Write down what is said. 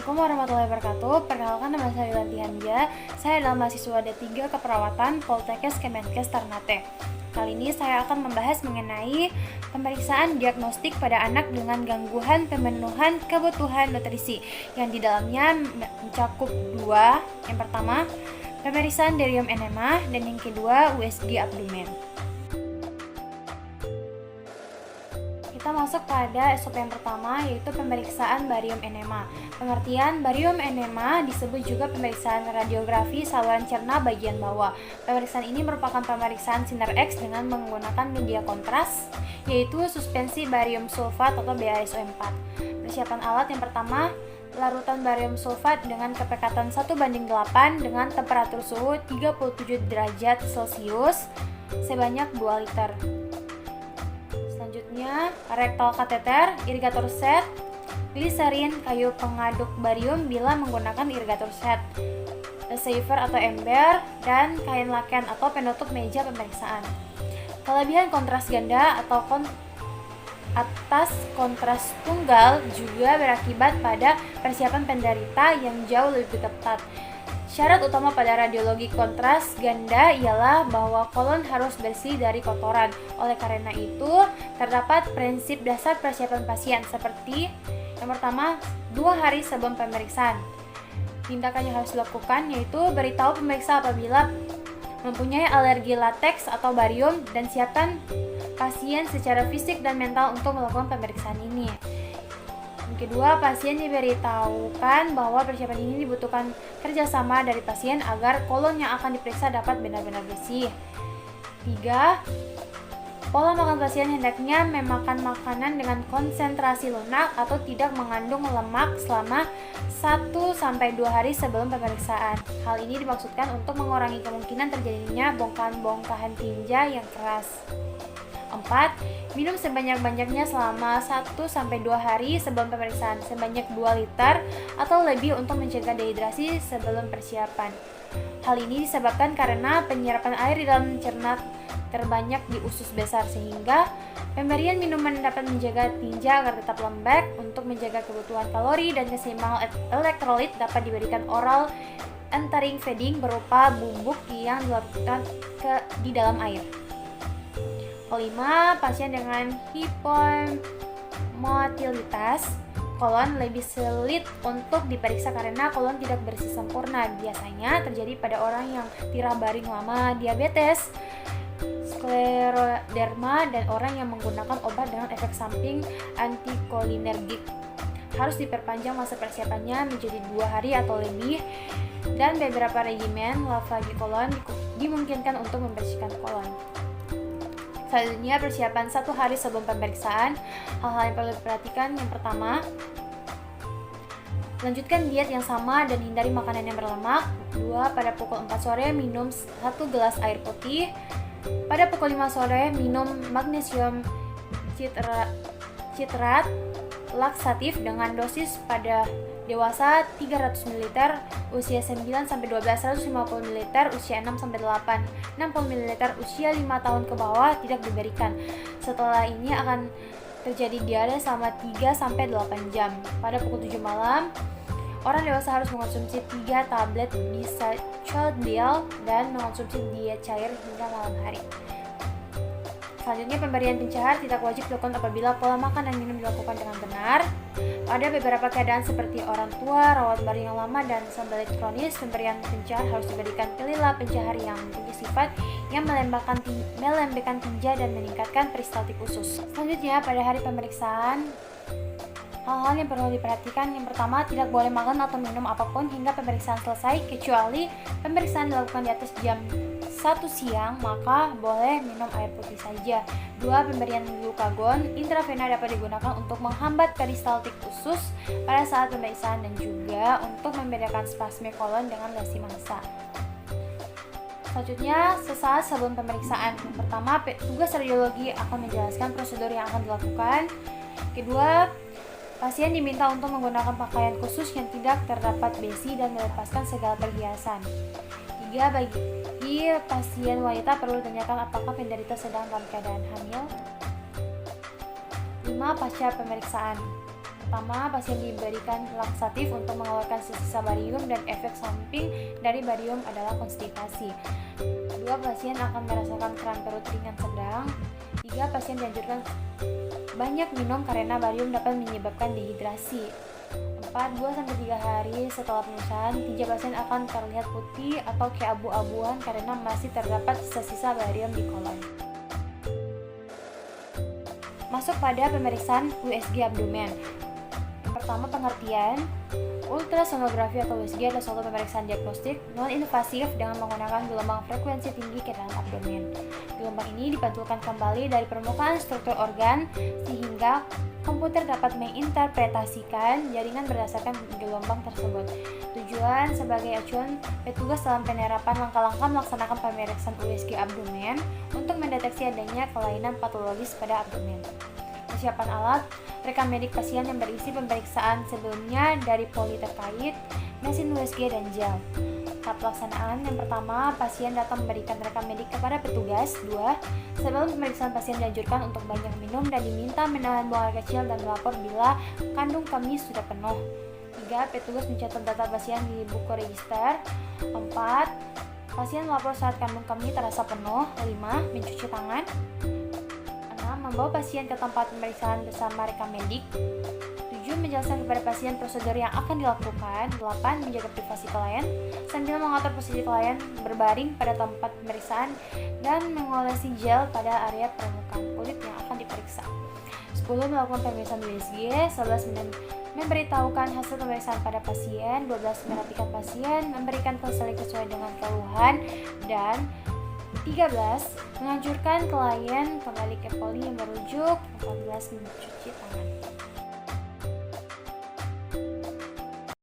Assalamualaikum warahmatullahi wabarakatuh. Perkenalkan, nama saya Yulanti Hanja. Saya adalah mahasiswa D3 Keperawatan Poltekkes Kemenkes Ternate. Kali ini saya akan membahas mengenai pemeriksaan diagnostik pada anak dengan gangguan pemenuhan kebutuhan nutrisi yang di dalamnya mencakup dua. Yang pertama, pemeriksaan barium enema, dan yang kedua USG abdomen. Kita masuk pada SOP yang pertama, yaitu pemeriksaan barium enema. Pengertian barium enema disebut juga pemeriksaan radiografi saluran cerna bagian bawah. Pemeriksaan ini merupakan pemeriksaan sinar X dengan menggunakan media kontras, yaitu suspensi barium sulfat atau BaSO4. Persiapan alat yang pertama, larutan barium sulfat dengan kepekatan 1:8 dengan temperatur suhu 37 derajat Celcius sebanyak 2 liter. Selanjutnya, rektal kateter, irrigator set, gliserin, kayu pengaduk barium bila menggunakan irrigator set, receiver atau ember, dan kain laken atau penutup meja pemeriksaan. Kelebihan kontras ganda atau atas kontras tunggal juga berakibat pada persiapan penderita yang jauh lebih ketat. Syarat utama pada radiologi kontras ganda ialah bahwa kolon harus bersih dari kotoran. Oleh karena itu, terdapat prinsip dasar persiapan pasien seperti yang pertama, 2 hari sebelum pemeriksaan. Tindakan yang harus dilakukan yaitu beritahu pemeriksa apabila mempunyai alergi lateks atau barium dan siapkan pasien secara fisik dan mental untuk melakukan pemeriksaan ini. Yang kedua, pasien diberitahukan bahwa persiapan ini dibutuhkan kerjasama dari pasien agar kolon yang akan diperiksa dapat benar-benar bersih. 3. Pola makan pasien hendaknya memakan makanan dengan konsentrasi lunak atau tidak mengandung lemak selama 1-2 hari sebelum pemeriksaan. Hal ini dimaksudkan untuk mengurangi kemungkinan terjadinya bongkahan tinja yang keras. 4. Minum sebanyak-banyaknya selama 1-2 hari sebelum pemeriksaan, sebanyak 2 liter atau lebih untuk mencegah dehidrasi sebelum persiapan. Hal ini disebabkan karena penyerapan air di dalam cerna terbanyak di usus besar, sehingga pemberian minuman dapat menjaga tinja agar tetap lembek. Untuk menjaga kebutuhan kalori dan keseimbangan elektrolit dapat diberikan oral entering feeding berupa bubuk yang dilarutkan di dalam air. 5. Pasien dengan hipomotilitas kolon lebih sulit untuk diperiksa karena kolon tidak bersih sempurna. Biasanya terjadi pada orang yang tirah baring lama, diabetes, skleroderma, dan orang yang menggunakan obat dengan efek samping antikolinergik. Harus diperpanjang masa persiapannya menjadi 2 hari atau lebih, dan beberapa regimen lavage kolon dimungkinkan untuk membersihkan kolon. Selanjutnya, persiapan 1 hari sebelum pemeriksaan. Hal-hal yang perlu diperhatikan, yang pertama, lanjutkan diet yang sama dan hindari makanan yang berlemak. 2. Pada pukul 4 sore minum 1 gelas air putih. Pada pukul 5 sore minum magnesium citrat laksatif dengan dosis pada dewasa 300 ml, usia 9-12 150 ml, usia 6-8 60 ml, usia 5 tahun ke bawah tidak diberikan. Setelah ini akan terjadi diare selama 3-8 jam. Pada pukul 7 malam, orang dewasa harus mengonsumsi 3 tablet bisalciladil dan mengonsumsi diet cair hingga malam hari. Selanjutnya, pemberian pencahar tidak wajib dilakukan apabila pola makan dan minum dilakukan dengan benar. Pada beberapa keadaan seperti orang tua, rawat baring yang lama, dan sembelit kronis, pemberian pencahar harus diberikan. Pilihlah pencahar yang mempunyai sifat yang melembekkan tinja dan meningkatkan peristaltik usus. Selanjutnya, pada hari pemeriksaan, hal-hal yang perlu diperhatikan, yang pertama, tidak boleh makan atau minum apapun hingga pemeriksaan selesai, kecuali pemeriksaan dilakukan di atas jam 1 siang, maka boleh minum air putih saja. 2. Pemberian glukagon intravena dapat digunakan untuk menghambat peristaltik usus pada saat pemeriksaan dan juga untuk membedakan spasme kolon dengan lesi massa. Selanjutnya, sesaat sebelum pemeriksaan. Yang pertama, tugas radiologi akan menjelaskan prosedur yang akan dilakukan. Kedua, pasien diminta untuk menggunakan pakaian khusus yang tidak terdapat besi dan melepaskan segala perhiasan. 3. Bagi pasien wanita perlu ditanyakan apakah penderita sedang dalam keadaan hamil. 5. Pasca pemeriksaan. Pertama, pasien diberikan laksatif untuk mengeluarkan sisa barium dan efek samping dari barium adalah konstipasi. Kedua, pasien akan merasakan kram perut ringan sedang. Tiga, pasien dianjurkan banyak minum karena barium dapat menyebabkan dehidrasi. 4. 2-3 hari setelah pemesanan, 3 pasien akan terlihat putih atau keabu-abuan karena masih terdapat sisa-sisa barium di kolon. Masuk pada pemeriksaan USG abdomen. Pertama, pengertian. Ultrasonografi atau USG adalah suatu pemeriksaan diagnostik non-invasif dengan menggunakan gelombang frekuensi tinggi ke dalam abdomen. Gelombang ini dipantulkan kembali dari permukaan struktur organ sehingga komputer dapat menginterpretasikan jaringan berdasarkan gelombang tersebut. Tujuan sebagai acuan petugas dalam penerapan langkah-langkah melaksanakan pemeriksaan USG abdomen untuk mendeteksi adanya kelainan patologis pada abdomen. Persiapan alat, rekam medik pasien yang berisi pemeriksaan sebelumnya dari poli terkait, mesin USG dan gel. Tahap pelaksanaan yang pertama, pasien datang memberikan rekam medik kepada petugas. 2. Sebelum pemeriksaan pasien dianjurkan untuk banyak minum dan diminta menahan buang air kecil dan melapor bila kandung kemih sudah penuh. 3. Petugas mencatat data pasien di buku register. 4. Pasien melapor saat kandung kemih terasa penuh. 5. Mencuci tangan. 6. Membawa pasien ke tempat pemeriksaan bersama rekam medik. 7. Menjelaskan kepada pasien prosedur yang akan dilakukan. 8. Menjaga privasi klien sambil mengatur posisi klien berbaring pada tempat pemeriksaan dan mengolesi gel pada area permukaan kulit yang akan diperiksa. 10. Melakukan pemeriksaan USG. 11. Memberitahukan hasil pemeriksaan pada pasien. 12. Merapikan pasien, memberikan konseling sesuai dengan keluhan. Dan 13. Menganjurkan klien kembali ke poli yang merujuk. 14. Mencuci tangan.